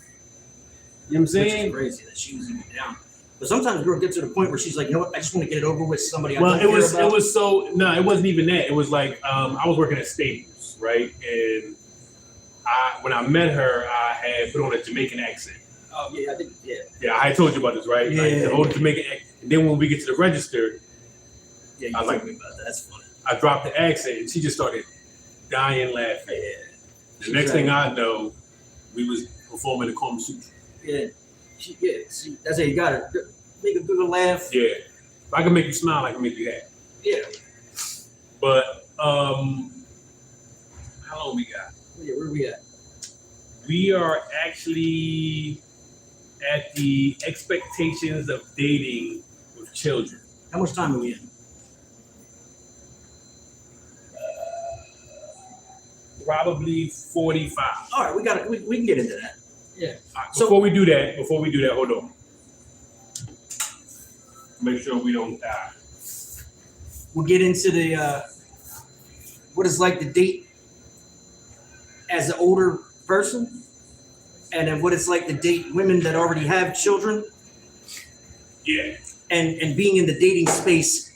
You know what I'm Which saying? is crazy that she was even down. But sometimes a girl gets to the point where she's like, you know what, I just want to get it over with somebody. Well, I don't care about. it wasn't even that. It was like I was working at Staples, right? And when I met her, I had put on a Jamaican accent. Oh yeah, I think Yeah, I had told you about this, right? Yeah. Like the whole Jamaican accent. And then when we get to the register, Yeah, you I was like, told me about that. That's funny. I dropped the accent and she just started dying laughing. The next thing I know, we was performing the Kama Sutra. Yeah. See, that's how you got it. Make a good laugh. Yeah. If I can make you smile, I can make you happy. Yeah. But how long we got? Yeah, where we at? We are actually at the expectations of dating with children. How much time are we in? Probably 45. All right, we can get into that. Yeah. So- Before we do that, hold on. Make sure we don't die. We'll get into the what it's like to date as an older person, and then what it's like to date women that already have children, Yeah. and being in the dating space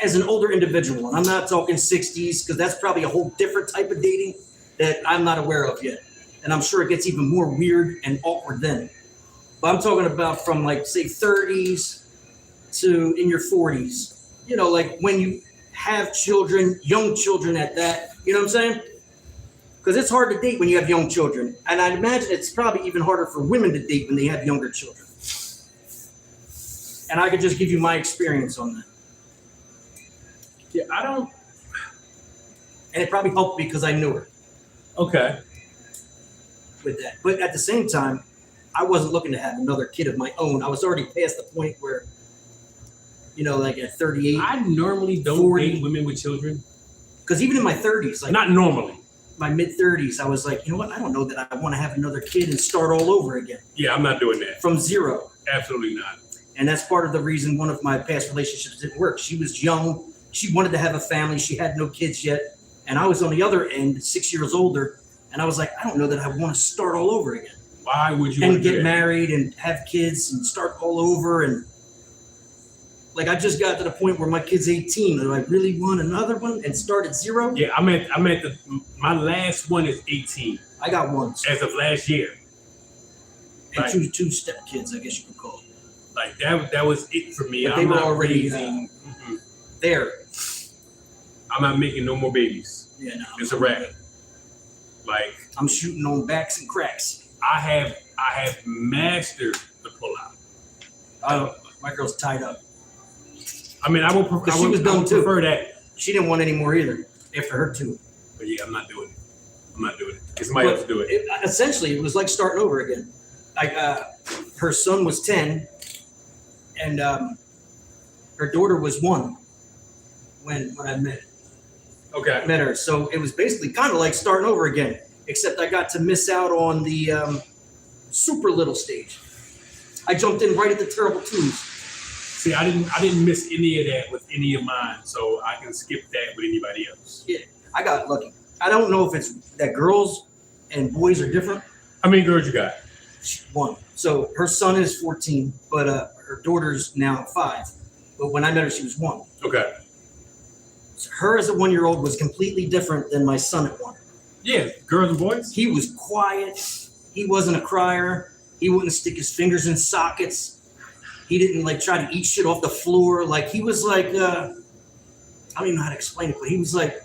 as an older individual. And I'm not talking 60s because that's probably a whole different type of dating that I'm not aware of yet. And I'm sure it gets even more weird and awkward then. But I'm talking about from like say 30s to in your 40s. You know, like when you have children, young children at that. You know what I'm saying? Because it's hard to date when you have young children. And I'd imagine it's probably even harder for women to date when they have younger children. And I could just give you my experience on that. Yeah, I don't. And it probably helped because I knew her Okay. with that. But at the same time, I wasn't looking to have another kid of my own. I was already past the point where, you know, like at 38. I normally don't 40. date women with children. Because even in my 30s, like Not normally. my mid 30s, I was like, you know what? I don't know that I want to have another kid and start all over again Yeah, I'm not doing that. from zero. Absolutely not. And that's part of the reason one of my past relationships didn't work. She was young. She wanted to have a family. She had no kids yet. And I was on the other end, 6 years older. And I was like, I don't know that I want to start all over again. Why would you And want to do get that? married and have kids and start all over. And like, I just got to the point where my kid's 18. Do I really want another one and start at zero? Yeah, my last one is 18 I got one. as of last year. And Right. two step kids, I guess you could call it. Like that was it for me. But they I'm were not already, raising, There. I'm not making no more babies. Yeah, no. It's a wrap. Like I'm shooting on backs and cracks. I have mastered the pullout. My girl's tied up. I mean, I would prefer that. She didn't want any more either after her two. But yeah, I'm not doing it. Get somebody else to do it. Essentially, it was like starting over again. Like her son was 10, and her daughter was 1 when I met Okay. her. So it was basically kind of like starting over again, except I got to miss out on the super little stage. I jumped in right at the terrible twos. See, I didn't miss any of that with any of mine, so I can skip that with anybody else. Yeah, I got lucky. I don't know if it's that girls and boys are different. How many girls you got? 1. So her son is 14, but her daughter's now 5. But when I met her, she was 1. Okay. So her as a 1-year-old was completely different than my son at 1. Yeah, girls and boys. He was quiet. He wasn't a crier. He wouldn't stick his fingers in sockets. He didn't like try to eat shit off the floor. Like he was like, I don't even know how to explain it, but he was like,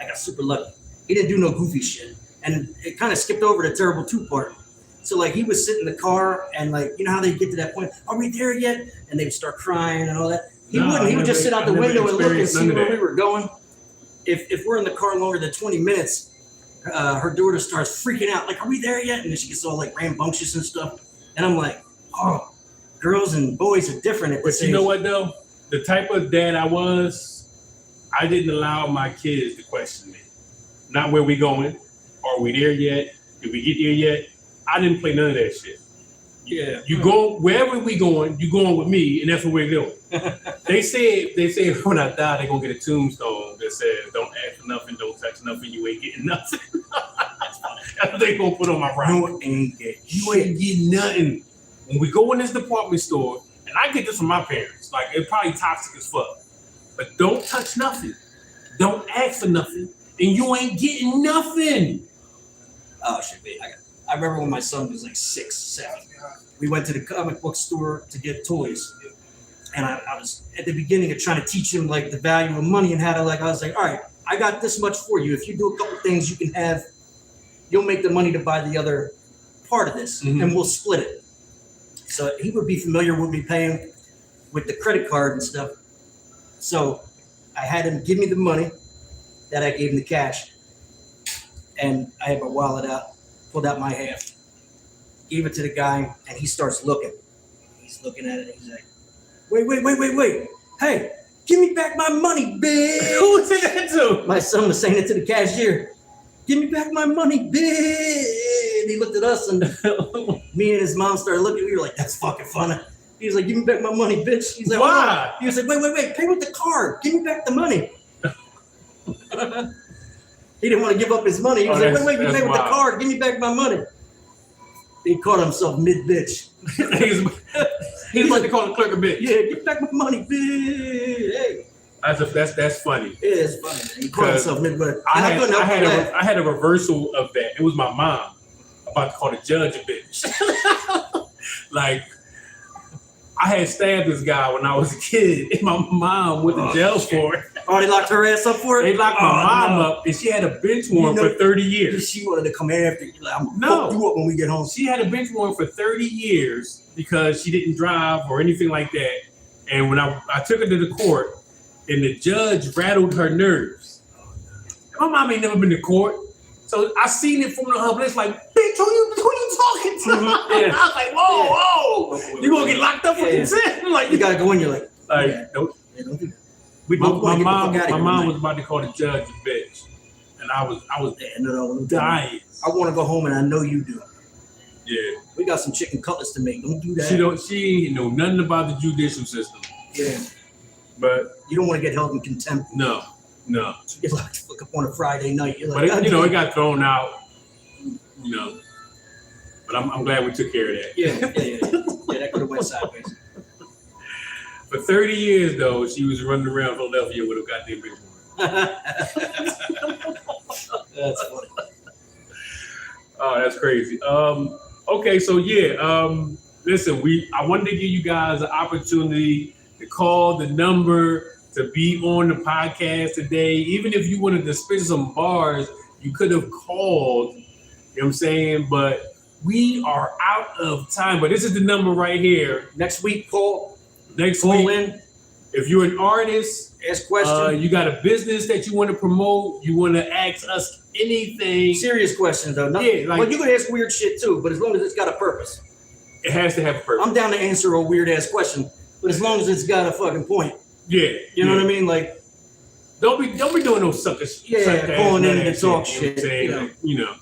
I got super lucky. He didn't do no goofy shit. And it kind of skipped over the terrible 2 part. So like he would sit in the car and like, you know how they get to that point, are we there yet? And they would start crying and all that. He wouldn't. He would just sit out the window and look and see where we were going. If we're in the car longer than 20 minutes, her daughter starts freaking out, like, are we there yet? And then she gets all like rambunctious and stuff. And I'm like, oh, girls and boys are different at this age. You know what though? The type of dad I was, I didn't allow my kids to question me. Not where we going. Are we there yet? Did we get there yet? I didn't play none of that shit. Yeah. You go wherever we going, you going with me, and that's what we're doing. They said when I die, they're gonna get a tombstone that says, "Don't ask for nothing, don't touch nothing, you ain't getting nothing." That's what they gonna put on my rock. You ain't getting nothing. When we go in this department store, and I get this from my parents, like it's probably toxic as fuck, but don't touch nothing, don't ask for nothing, and you ain't getting nothing. Oh shit, man. I remember when my son was like 6, 7. We went to the comic book store to get toys. And I was at the beginning of trying to teach him like the value of money and how to like, I was like, all right, I got this much for you. If you do a couple things, you can have, you'll make the money to buy the other part of this and we'll split it. So he would be familiar with me paying with the credit card and stuff. So I had him give me the money that I gave him the cash. And I had my wallet out, pulled out my half, gave it to the guy, and he starts looking. He's looking at it, and he's like, wait. Hey, give me back my money, bitch. Who was that to? My son was saying it to the cashier. Give me back my money, bitch. And he looked at us, and me and his mom started looking. We were like, that's fucking funny. He was like, give me back my money, bitch. He's like, why? He was like, wait, pay with the card. Give me back the money. He didn't want to give up his money. He was like, wait, you pay with the card. Give me back my money. He caught himself mid-bitch. He's like to call the clerk a bitch. Yeah, give back my money, bitch. Hey. That's funny. It is funny. He caught himself mid-bitch. I had a reversal of that. It was my mom about to call the judge a bitch. Like, I had stabbed this guy when I was a kid, and my mom went to jail for it. Oh, they locked her ass up for it? They locked my mom up, and she had a bench warrant for 30 years. She wanted to come after you. Like, I'm going to fuck you up when we get home. She had a bench warrant for 30 years because she didn't drive or anything like that. And when I took her to the court, and the judge rattled her nerves. My mom ain't never been to court. So I seen it from her place, like, bitch, who you talking to? Yeah. I was like, whoa, you gonna get locked up for consent? Like, you gotta go in. You're like, don't do that. My mom was about to call the judge a bitch, and I was dying. I want to go home, and I know you do. Yeah, we got some chicken cutlets to make. Don't do that. She know nothing about the judicial system. Yeah, but you don't want to get held in contempt. No. You get locked the fuck up on a Friday night. You're like, but it got thrown out. But I'm glad we took care of that. Yeah, that could have went sideways. For 30 years, though, she was running around Philadelphia with a goddamn bench warrant. That's funny. Oh, that's crazy. Okay, so listen, I wanted to give you guys an opportunity to call the number to be on the podcast today. Even if you wanted to spit some bars, you could have called. You know what I'm saying? But we are out of time. But this is the number right here. Next week, call. Next week, in. If you're an artist, ask questions. You got a business that you want to promote, you want to ask us anything. Serious questions, though. Well, you can ask weird shit too, but as long as it's got a purpose. It has to have a purpose. I'm down to answer a weird ass question, but as long as it's got a fucking point. Yeah. You know what I mean? Like, don't be doing no sucker shit. Yeah, calling in to talk shit. You know.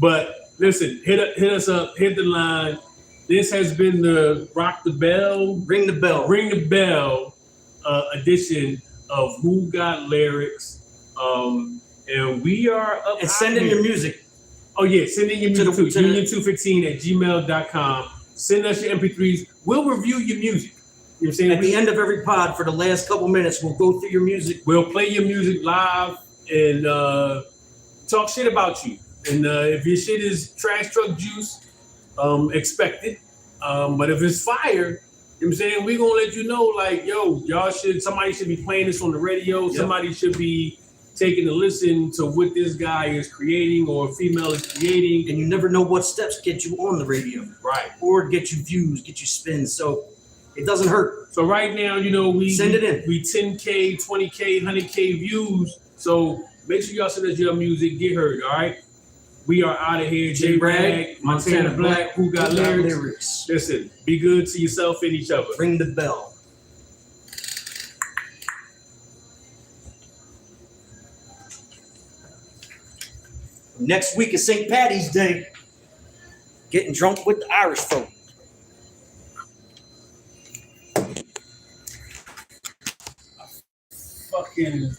But listen, hit us up, hit the line. This has been the Ring the Bell edition of Who Got Lyrics. And we are up. And send in your music. Oh yeah, send in your music to union215@gmail.com. Send us your MP3s. We'll review your music. You know what I'm saying? At the end of every pod, for the last couple minutes, we'll go through your music. We'll play your music live and talk shit about you. And if your shit is trash truck juice, expect it. But if it's fire, You know what I'm saying? We're gonna let you know, like, yo, somebody should be playing this on the radio, somebody should be taking a listen to what this guy is creating or a female is creating. And you never know what steps get you on the radio. Right. Or get you views, get you spins. So it doesn't hurt. So right now, we send it in. We 10K, 20K, 100K views. So make sure y'all send us your music, get heard, all right? We are out of here. jRag, Montana Blak, Who Got Lyrics. Listen, be good to yourself and each other. Ring the bell. Next week is St. Patty's Day. Getting drunk with the Irish folk. Fucking